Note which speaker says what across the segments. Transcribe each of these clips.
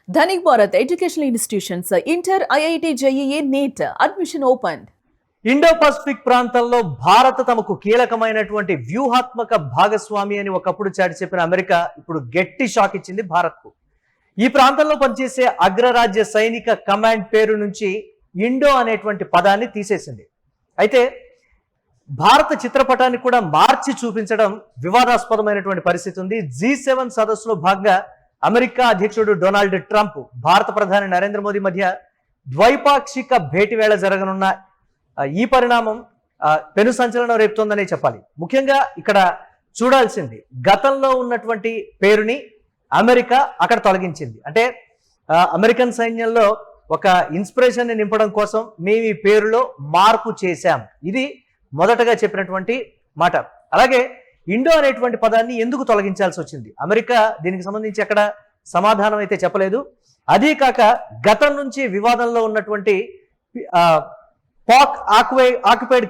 Speaker 1: Dhanik Bharat Educational Institutions, Inter, IIT, JEE, NEET, admission opened.
Speaker 2: Indo Pacific ప్రాంతంలో భారత్ తమకు కీలకమైనటువంటి వ్యూహాత్మక భాగస్వామి అని ఒకప్పుడు చాటి చెప్పిన అమెరికా ఇప్పుడు గట్టి షాక్ ఇచ్చింది భారత్కు. ఈ ప్రాంతంలో పనిచేసే అగ్రరాజ్య సైనిక కమాండ్ పేరు నుంచి ఇండో అనేటువంటి పదాన్ని తీసేసింది. అయితే భారత చిత్రపటాన్ని కూడా మార్చి చూపించడం వివాదాస్పదమైనటువంటి పరిస్థితి ఉంది. G7 సదస్సులో భాగంగా అమెరికా అధ్యక్షుడు డొనాల్డ్ ట్రంప్, భారత ప్రధాని నరేంద్ర మోదీ మధ్య ద్వైపాక్షిక భేటీ వేళ జరగనున్న ఈ పరిణామం పెను సంచలనం రేపుతోందనే చెప్పాలి. ముఖ్యంగా ఇక్కడ చూడాల్సింది, గతంలో ఉన్నటువంటి పేరుని అమెరికా అక్కడ తొలగించింది. అంటే అమెరికన్ సైన్యంలో ఒక ఇన్స్పిరేషన్ ని నింపడం కోసం మేము ఈ పేరులో మార్పు చేశాం, ఇది మొదటగా చెప్పినటువంటి మాట. అలాగే ఇండో అనేటువంటి పదాన్ని ఎందుకు తొలగించాల్సి వచ్చింది, అమెరికా దీనికి సంబంధించి అక్కడ సమాధానం అయితే చెప్పలేదు. అదీ కాక గతం నుంచి వివాదంలో ఉన్నటువంటి పాక్ ఆక్యుపైడ్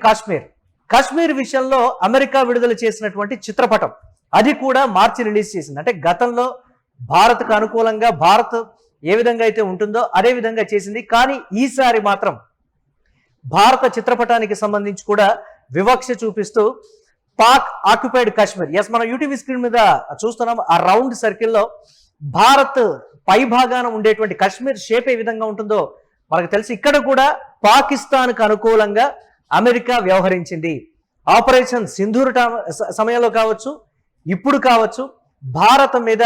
Speaker 2: కాశ్మీర్ విషయంలో అమెరికా విడుదల చేసినటువంటి చిత్రపటం అది కూడా మార్చి రిలీజ్ చేసింది. అంటే గతంలో భారత్కు అనుకూలంగా భారత్ ఏ విధంగా అయితే ఉంటుందో అదే విధంగా చేసింది. కానీ ఈసారి మాత్రం భారత చిత్రపటానికి సంబంధించి కూడా వివక్ష చూపిస్తూ పాక్ ఆక్యుపైడ్ కాశ్మీర్, ఎస్ మనం యూటీవీ స్క్రీన్ మీద చూస్తున్నాం, ఆ రౌండ్ సర్కిల్లో భారత్ పై భాగాన ఉండేటువంటి కాశ్మీర్ షేప్ ఏ విధంగా ఉంటుందో మనకు తెలిసి ఇక్కడ కూడా పాకిస్తాన్కు అనుకూలంగా అమెరికా వ్యవహరించింది. ఆపరేషన్ సింధూర్ సమయంలో కావచ్చు, ఇప్పుడు కావచ్చు, భారత మీద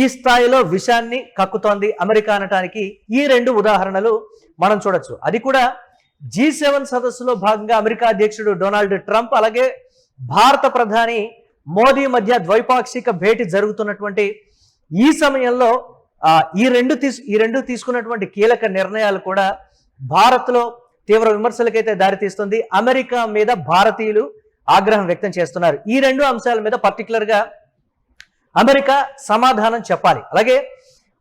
Speaker 2: ఈ స్థాయిలో విషాన్ని కక్కుతోంది అమెరికా అనటానికి ఈ రెండు ఉదాహరణలు మనం చూడొచ్చు. అది కూడా G7 సదస్సులో భాగంగా అమెరికా అధ్యక్షుడు డొనాల్డ్ ట్రంప్ అలాగే భారత ప్రధాని మోదీ మధ్య ద్వైపాక్షిక భేటీ జరుగుతున్నటువంటి ఈ సమయంలో ఈ రెండు తీసుకున్నటువంటి కీలక నిర్ణయాలు కూడా భారత్లో తీవ్ర విమర్శలకైతే దారితీస్తుంది. అమెరికా మీద భారతీయులు ఆగ్రహం వ్యక్తం చేస్తున్నారు. ఈ రెండు అంశాల మీద పర్టికులర్ గా అమెరికా సమాధానం చెప్పాలి. అలాగే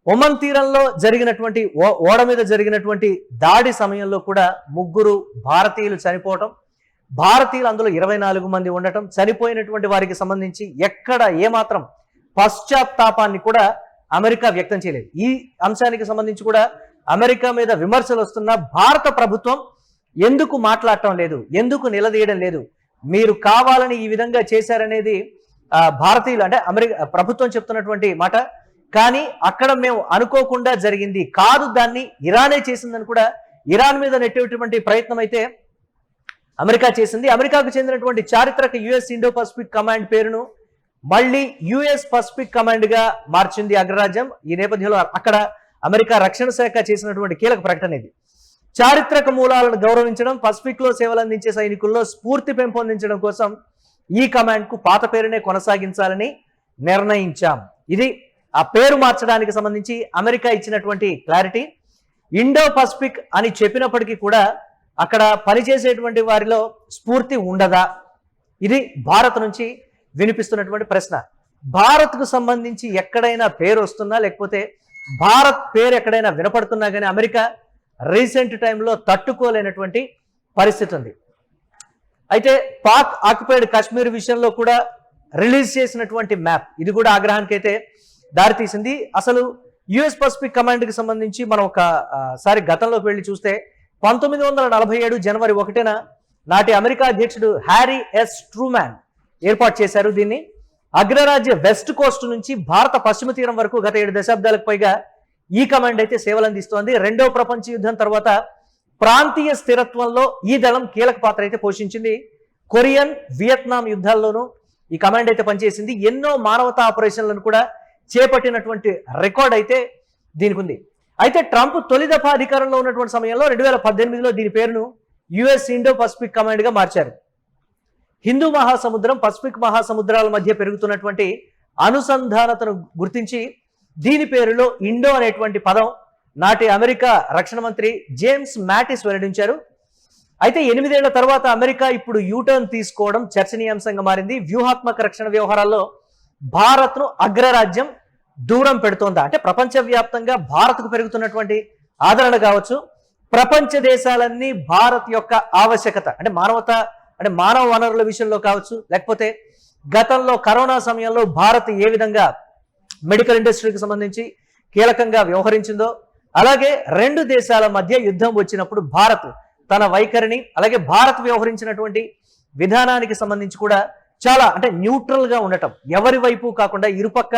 Speaker 2: ఒమన్ తీరంలో జరిగినటువంటి ఓడ మీద జరిగినటువంటి దాడి సమయంలో కూడా 3 భారతీయులు చనిపోవటం, భారతీయులు అందులో 24 మంది ఉండటం, చనిపోయినటువంటి వారికి సంబంధించి ఎక్కడ ఏమాత్రం పశ్చాత్తాపాన్ని కూడా అమెరికా వ్యక్తం చేయలేదు. ఈ అంశానికి సంబంధించి కూడా అమెరికా మీద విమర్శలు వస్తున్న భారత ప్రభుత్వం ఎందుకు మాట్లాడటం లేదు, ఎందుకు నిలదీయడం లేదు, మీరు కావాలని ఈ విధంగా చేశారనేది భారతీయులు అంటే అమెరికా ప్రభుత్వం చెప్తున్నటువంటి మాట. కానీ అక్కడ మేము అనుకోకుండా జరిగింది కాదు, దాన్ని ఇరానే చేసిందని కూడా ఇరాన్ మీద నెట్టేటువంటి ప్రయత్నం అయితే అమెరికా చేసింది. అమెరికాకు చెందినటువంటి చారిత్రక యుఎస్ ఇండో పసిఫిక్ కమాండ్ పేరును మళ్ళీ యుఎస్ పసిఫిక్ కమాండ్ గా మార్చింది అగ్రరాజ్యం. ఈ నేపథ్యంలో అక్కడ అమెరికా రక్షణ శాఖ చేసినటువంటి కీలక ప్రకటన ఇది. చారిత్రక మూలాలను గౌరవించడం, పసిఫిక్ లో సేవలు అందించే సైనికుల్లో స్ఫూర్తి పెంపొందించడం కోసం ఈ కమాండ్ కు పాత పేరునే కొనసాగించాలని నిర్ణయించాం. ఇది ఆ పేరు మార్చడానికి సంబంధించి అమెరికా ఇచ్చినటువంటి క్లారిటీ. ఇండో పసిఫిక్ అని చెప్పినప్పటికీ కూడా అక్కడ పనిచేసేటువంటి వారిలో స్ఫూర్తి ఉండదా, ఇది భారత్ నుంచి వినిపిస్తున్నటువంటి ప్రశ్న. భారత్కు సంబంధించి ఎక్కడైనా పేరు వస్తున్నా లేకపోతే భారత్ పేరు ఎక్కడైనా వినపడుతున్నా కానీ అమెరికా రీసెంట్ టైంలో తట్టుకోలేనటువంటి పరిస్థితి ఉంది. అయితే పాక్ ఆక్యుపైడ్ కాశ్మీర్ విషయంలో కూడా రిలీజ్ చేసినటువంటి మ్యాప్ ఇది కూడా ఆగ్రహానికి అయితే దారితీసింది. అసలు యుఎస్ పసిఫిక్ కమాండ్కి సంబంధించి మనం ఒకసారి గతంలోకి వెళ్ళి చూస్తే 1947 జనవరి 1న నాటి అమెరికా అధ్యక్షుడు హ్యారీ ఎస్ ట్రూమాన్ ఏర్పాటు చేశారు. దీన్ని అగ్రరాజ్య వెస్ట్ కోస్ట్ నుంచి భారత పశ్చిమ తీరం వరకు గత 7 దశాబ్దాలకు పైగా ఈ కమాండ్ అయితే సేవలు అందిస్తోంది. రెండో ప్రపంచ యుద్ధం తర్వాత ప్రాంతీయ స్థిరత్వంలో ఈ దళం కీలక పాత్ర అయితే పోషించింది. కొరియన్, వియత్నాం యుద్ధాల్లోనూ ఈ కమాండ్ అయితే పనిచేసింది. ఎన్నో మానవతా ఆపరేషన్లను కూడా చేపట్టినటువంటి రికార్డ్ అయితే దీనికి ఉంది. అయితే ట్రంప్ తొలి దఫా అధికారంలో ఉన్నటువంటి సమయంలో 2018లో దీని పేరును యుఎస్ ఇండో పసిఫిక్ కమాండ్ గా మార్చారు. హిందూ మహాసముద్రం, పసిఫిక్ మహాసముద్రాల మధ్య పెరుగుతున్నటువంటి అనుసంధానతను గుర్తించి దీని పేరులో ఇండో అనేటువంటి పదం నాటి అమెరికా రక్షణ మంత్రి జేమ్స్ మాటిస్ వెల్లడించారు. అయితే 8 ఏళ్ల తర్వాత అమెరికా ఇప్పుడు యూటర్న్ తీసుకోవడం చర్చనీయాంశంగా మారింది. వ్యూహాత్మక రక్షణ వ్యవహారాల్లో భారత్ను అగ్రరాజ్యం దూరం పెడుతోందా అంటే ప్రపంచవ్యాప్తంగా భారత్కు పెరుగుతున్నటువంటి ఆదరణ కావచ్చు, ప్రపంచ దేశాలన్నీ భారత్ యొక్క ఆవశ్యకత అంటే మానవ వనరుల విషయంలో కావచ్చు, లేకపోతే గతంలో కరోనా సమయంలో భారత్ ఏ విధంగా మెడికల్ ఇండస్ట్రీకి సంబంధించి కీలకంగా వ్యవహరించిందో, అలాగే రెండు దేశాల మధ్య యుద్ధం వచ్చినప్పుడు భారత్ తన వైఖరిని, అలాగే భారత్ వ్యవహరించినటువంటి విధానానికి సంబంధించి కూడా చాలా అంటే న్యూట్రల్ గా ఉండటం, ఎవరి వైపు కాకుండా ఇరుపక్క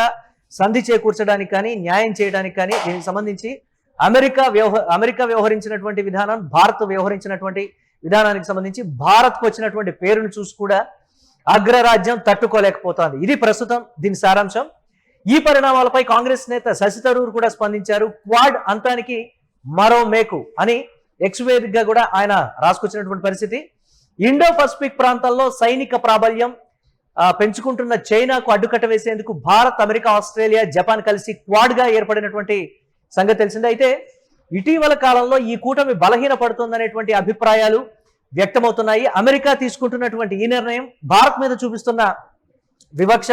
Speaker 2: సంధి చేకూర్చడానికి కానీ న్యాయం చేయడానికి కానీ దీనికి సంబంధించి అమెరికా వ్యవహరించినటువంటి విధానం, భారత్ వ్యవహరించినటువంటి విధానానికి సంబంధించి భారత్కు వచ్చినటువంటి పేరును చూసి కూడా అగ్రరాజ్యం తట్టుకోలేకపోతోంది. ఇది ప్రస్తుతం దీని సారాంశం. ఈ పరిణామాలపై కాంగ్రెస్ నేత శశి థరూర్ కూడా స్పందించారు. క్వాడ్ అంతానికి మరో మేకు అని ఎక్స్ వేదికగా కూడా ఆయన రాసుకొచ్చినటువంటి పరిస్థితి. ఇండో పసిఫిక్ ప్రాంతాల్లో సైనిక ప్రాబల్యం పెంచుకుంటున్న చైనాకు అడ్డుకట్ట వేసేందుకు భారత్, అమెరికా, ఆస్ట్రేలియా, జపాన్ కలిసి క్వాడ్ గా ఏర్పడినటువంటి సంగతి తెలిసిందే. అయితే ఇటీవల కాలంలో ఈ కూటమి బలహీన పడుతుందనేటువంటి అభిప్రాయాలు వ్యక్తమవుతున్నాయి. అమెరికా తీసుకుంటున్నటువంటి ఈ నిర్ణయం, భారత్ మీద చూపిస్తున్న వివక్ష,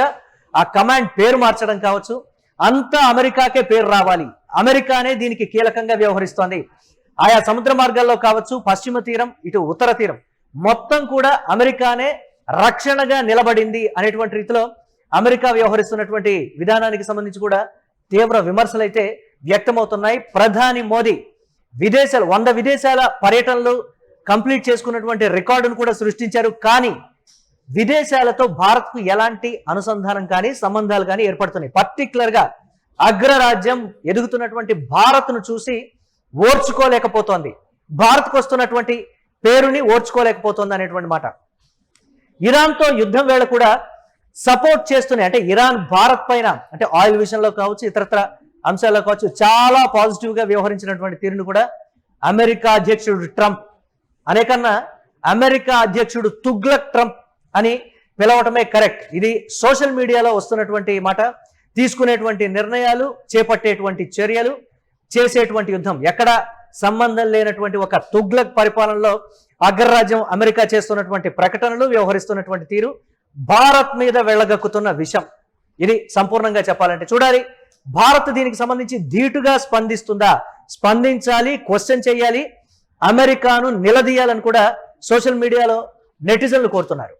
Speaker 2: ఆ కమాండ్ పేరు మార్చడం కావచ్చు, అంతా అమెరికాకే పేరు రావాలి, అమెరికానే దీనికి కీలకంగా వ్యవహరిస్తోంది. ఆయా సముద్ర మార్గాల్లో కావచ్చు, పశ్చిమ తీరం, ఇటు ఉత్తర తీరం మొత్తం కూడా అమెరికానే రక్షణగా నిలబడింది అనేటువంటి రీతిలో అమెరికా వ్యవహరిస్తున్నటువంటి విధానానికి సంబంధించి కూడా తీవ్ర విమర్శలు అయితే వ్యక్తమవుతున్నాయి. ప్రధాని మోదీ 100 విదేశాల పర్యటనలు కంప్లీట్ చేసుకున్నటువంటి రికార్డును కూడా సృష్టించారు. కానీ విదేశాలతో భారత్కు ఎలాంటి అనుసంధానం కానీ సంబంధాలు కానీ ఏర్పడుతున్నాయి. పర్టికులర్ గా అగ్రరాజ్యం ఎదుగుతున్నటువంటి భారత్ను చూసి ఓర్చుకోలేకపోతోంది, భారత్కు వస్తున్నటువంటి పేరుని ఓర్చుకోలేకపోతోంది అనేటువంటి మాట. ఇరాన్తో యుద్ధం వేళ కూడా సపోర్ట్ చేస్తున్నాయి. అంటే ఇరాన్ భారత్ పైన అంటే ఆయిల్ విషయంలో కావచ్చు, ఇతరత్ర అంశాల్లో కావచ్చు, చాలా పాజిటివ్ గా వ్యవహరించినటువంటి తీరును కూడా అమెరికా అధ్యక్షుడు ట్రంప్ అనేకన్నా అమెరికా అధ్యక్షుడు తుగ్లక్ ట్రంప్ అని పిలవటమే కరెక్ట్. ఇది సోషల్ మీడియాలో వస్తున్నటువంటి మాట. తీసుకునేటువంటి నిర్ణయాలు, చేపట్టేటువంటి చర్యలు, చేసేటువంటి యుద్ధం ఎక్కడ సంబంధం లేనటువంటి ఒక తుగ్లక్ పరిపాలనలో అగ్రరాజ్యం అమెరికా చేస్తున్నటువంటి ప్రకటనలు, వ్యవహరిస్తున్నటువంటి తీరు భారత్ మీద వెళ్ళగక్కుతున్న విషయం. ఇది సంపూర్ణంగా చెప్పాలంటే చూడాలి, భారత్ దీనికి సంబంధించి ధీటుగా స్పందిస్తుందా, స్పందించాలి, క్వశ్చన్ చేయాలి, అమెరికాను నిలదీయాలని కూడా సోషల్ మీడియాలో నెటిజన్లు కోరుతున్నారు.